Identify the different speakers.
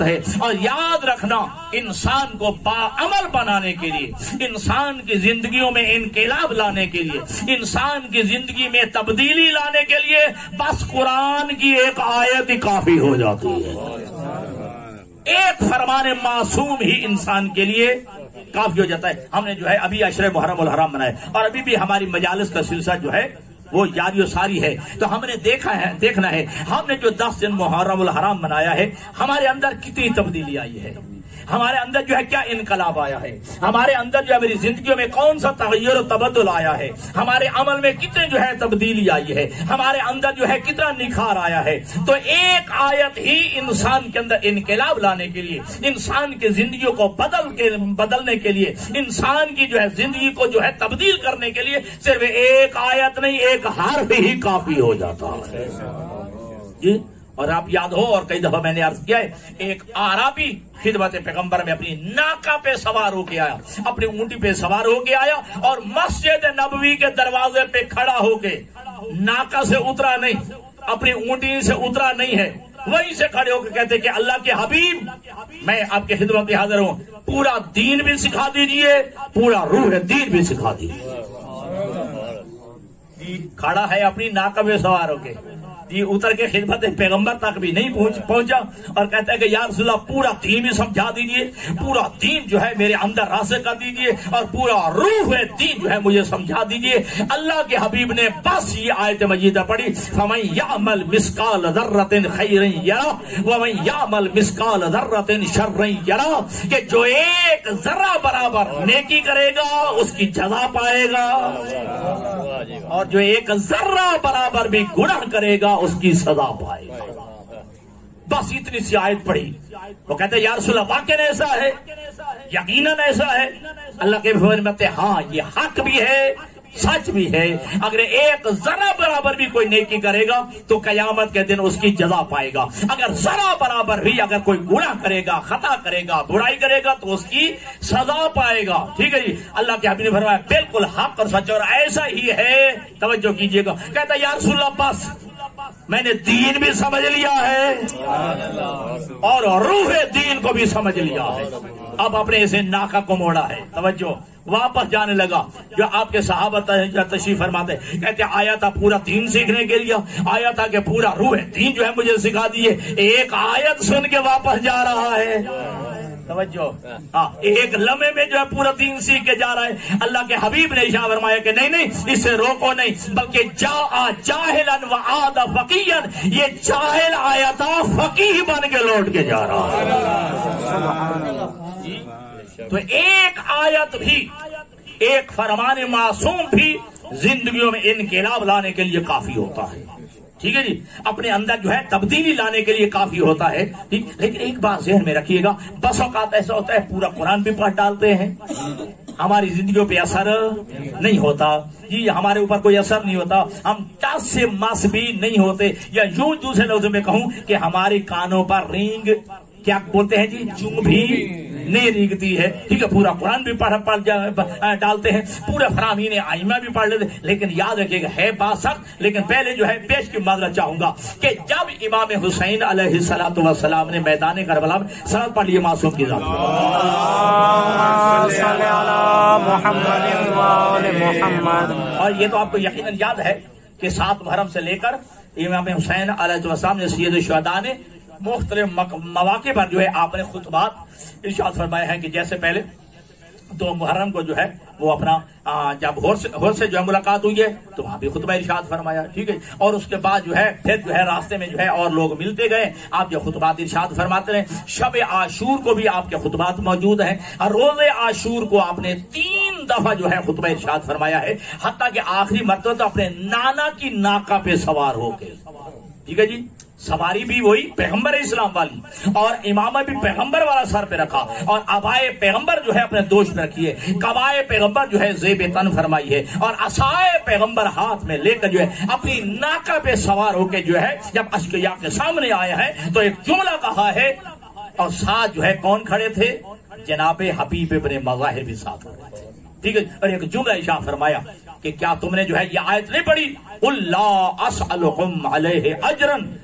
Speaker 1: ہے۔ اور یاد رکھنا، انسان کو باعمل بنانے کے لیے، انسان کی زندگیوں میں انقلاب لانے کے لیے، انسان کی زندگی میں تبدیلی لانے کے لیے بس قرآن کی ایک آیت ہی کافی ہو جاتی ہے۔ ایک فرمان معصوم ہی انسان کے لیے کافی ہو جاتا ہے۔ ہم نے جو ہے ابھی عشر محرم الحرام منائے، اور ابھی بھی ہماری مجالس کا سلسلہ جو ہے وہ جاری و ساری ہے۔ تو ہم نے دیکھنا ہے ہم نے جو 10 دن محرم الحرام منایا ہے، ہمارے اندر کتنی تبدیلی آئی ہے، ہمارے اندر جو ہے کیا انقلاب آیا ہے، ہمارے اندر جو ہے میری زندگیوں میں کون سا تغیر و تبدل آیا ہے، ہمارے عمل میں کتنے جو ہے تبدیلی آئی ہے، ہمارے اندر جو ہے کتنا نکھار آیا ہے۔ تو ایک آیت ہی انسان کے اندر انقلاب لانے کے لیے، انسان کی زندگیوں کو بدلنے کے لیے، انسان کی جو ہے زندگی کو جو ہے تبدیل کرنے کے لیے صرف ایک آیت نہیں، ایک حرف ہی کافی ہو جاتا ہے جی۔ اور آپ یاد ہو، اور کئی دفعہ میں نے عرض کیا ہے، ایک اعرابی خدمت پیغمبر میں اپنی ناکہ پہ سوار ہو کے آیا، اپنی اونٹی پہ سوار ہو کے آیا، اور مسجد نبوی کے دروازے پہ کھڑا ہو کے ناکہ سے اترا نہیں، اپنی اونٹی سے اترا نہیں ہے، وہیں سے کھڑے ہو کے کہتے کہ اللہ کے حبیب، میں آپ کی خدمت میں حاضر ہوں، پورا دین بھی سکھا دیجئے، پورا روح دین بھی سکھا دیجئے۔ کھڑا ہے اپنی ناکہ پہ سوار ہو کے جی، اتر کے خدمت پیغمبر تک بھی نہیں پہنچا، اور کہتا ہے کہ یا رسول اللہ پورا دین بھی سمجھا دیجئے، پورا دین جو ہے میرے اندر راسخ کر دیجئے، اور پورا روح دین جو ہے مجھے سمجھا دیجئے۔ اللہ کے حبیب نے بس یہ آیت مجیدہ پڑھی، فَمَن يَعْمَلْ مِثْقَالَ ذَرَّةٍ خَيْرًا يَرَهُ وَمَن يَعْمَلْ مِثْقَالَ ذَرَّةٍ شَرًّا يَرَهُ، کہ جو ایک ذرہ برابر نیکی کرے گا اس کی جزا پائے گا، اور جو ایک ذرہ برابر بھی گناہ کرے گا اس کی سزا پائے گا۔ بس اتنی سی آیت پڑھی، وہ کہتے ہیں یا رسول اللہ واقعاً ایسا ہے، یقیناً ایسا ہے۔ اللہ کے فرماتے ہیں ہاں یہ حق بھی ہے، سچ بھی ہے، اگر ایک ذرہ برابر بھی کوئی نیکی کرے گا تو قیامت کے دن اس کی جزا پائے گا، اگر ذرہ برابر بھی اگر کوئی گناہ کرے گا، خطا کرے گا، برائی کرے گا تو اس کی سزا پائے گا۔ ٹھیک ہے جی، اللہ کے حبیب نے فرمایا بالکل حق اور سچ، اور ایسا ہی ہے، توجہ کیجئے گا۔ کہتا ہے یا رسول اللہ بس میں نے دین بھی سمجھ لیا ہے اور روح دین کو بھی سمجھ لیا ہے، اب اپنے اسے ناکہ کو موڑا ہے، توجہ، واپس جانے لگا۔ جو آپ کے صحابہ تشریف فرماتے کہتے آیا تھا پورا دین سیکھنے کے لیے، آیا تھا کہ پورا روح دین جو ہے مجھے سکھا دیے، ایک آیت سن کے واپس جا رہا ہے، توجہ، ہاں ایک لمحے میں جو ہے پورا دین سیکھ کے جا رہا ہے۔ اللہ کے حبیب نے ارشاد فرمایا کہ نہیں اسے روکو نہیں، بلکہ جاء جاہلا وعاد فقیہا، یہ جاہل آیا تھا فقیہ بن کے لوٹ کے جا رہا ہے۔ تو ایک آیت بھی، ایک فرمان معصوم بھی زندگیوں میں انقلاب لانے کے لیے کافی ہوتا ہے۔ ٹھیک ہے جی، اپنے اندر جو ہے تبدیلی لانے کے لیے کافی ہوتا ہے۔ لیکن ایک بات ذہن میں رکھیے گا، بس اوقات ایسا ہوتا ہے پورا قرآن بھی پڑھ ڈالتے ہیں، ہماری زندگیوں پہ اثر نہیں ہوتا جی، ہمارے اوپر کوئی اثر نہیں ہوتا، ہم ٹس سے مس بھی نہیں ہوتے، یا یوں دوسرے لفظوں میں کہوں کہ ہماری کانوں پر رینگ کیا بولتے ہیں جی، چونگ بھی نہیں ریگتی ہے۔ ٹھیک ہے، پورا قرآن بھی پڑھ ڈالتے ہیں، پورے فرامین آئمہ بھی پڑھ لیتے، لیکن یاد رکھیے گا ہے بات سخت، لیکن پہلے جو ہے پیش کی معذرت چاہوں گا کہ جب امام حسین علیہ الصلوۃ والسلام نے میدان کربلا میں سند پڑھ لیے معصوم کی ذات، اور یہ تو آپ کو یقیناً یاد ہے کہ 7 محرم سے لے کر امام حسین علیہ السلام نے سید الشہداء نے مختلف مواقع پر جو ہے آپ نے خطبات ارشاد فرمائے ہیں، کہ جیسے پہلے 2 محرم کو جو ہے وہ اپنا جب ہور سے جو ہے ملاقات ہوئی ہے تو وہاں بھی خطبہ ارشاد فرمایا، ٹھیک ہے، اور اس کے بعد جو ہے پھر جو ہے راستے میں جو ہے اور لوگ ملتے گئے، آپ جو خطبات ارشاد فرماتے رہے۔ شب عاشور کو بھی آپ کے خطبات موجود ہیں، اور روز عاشور کو آپ نے 3 دفعہ جو ہے خطبہ ارشاد فرمایا ہے، حتیٰ کہ آخری مرتبہ تو اپنے نانا کی ناکہ پہ سوار ہو کے، ٹھیک ہے جی، سواری بھی وہی پیغمبر اسلام والی، اور امامہ بھی پیغمبر والا سر پہ رکھا، اور عبائے پیغمبر جو ہے اپنے دوش پہ رکھی ہے، قبائے پیغمبر جو ہے زیب تن فرمائی ہے، اور عصائے پیغمبر ہاتھ میں لے کر جو ہے اپنی ناکہ پہ سوار ہو کے جو ہے جب اشقیاء کے سامنے آیا ہے تو ایک جملہ کہا ہے، اور ساتھ جو ہے کون کھڑے تھے؟ جناب حبیب ابن مظاہر بھی ساتھ کھڑے تھے، ٹھیک ہے، اور ایک جملہ ارشاد فرمایا کہ کیا تم نے جو ہے یہ آیت نہیں پڑھی، قُل لَا أَسْأَلُكُمْ عَلَيْهِ أَجْرًا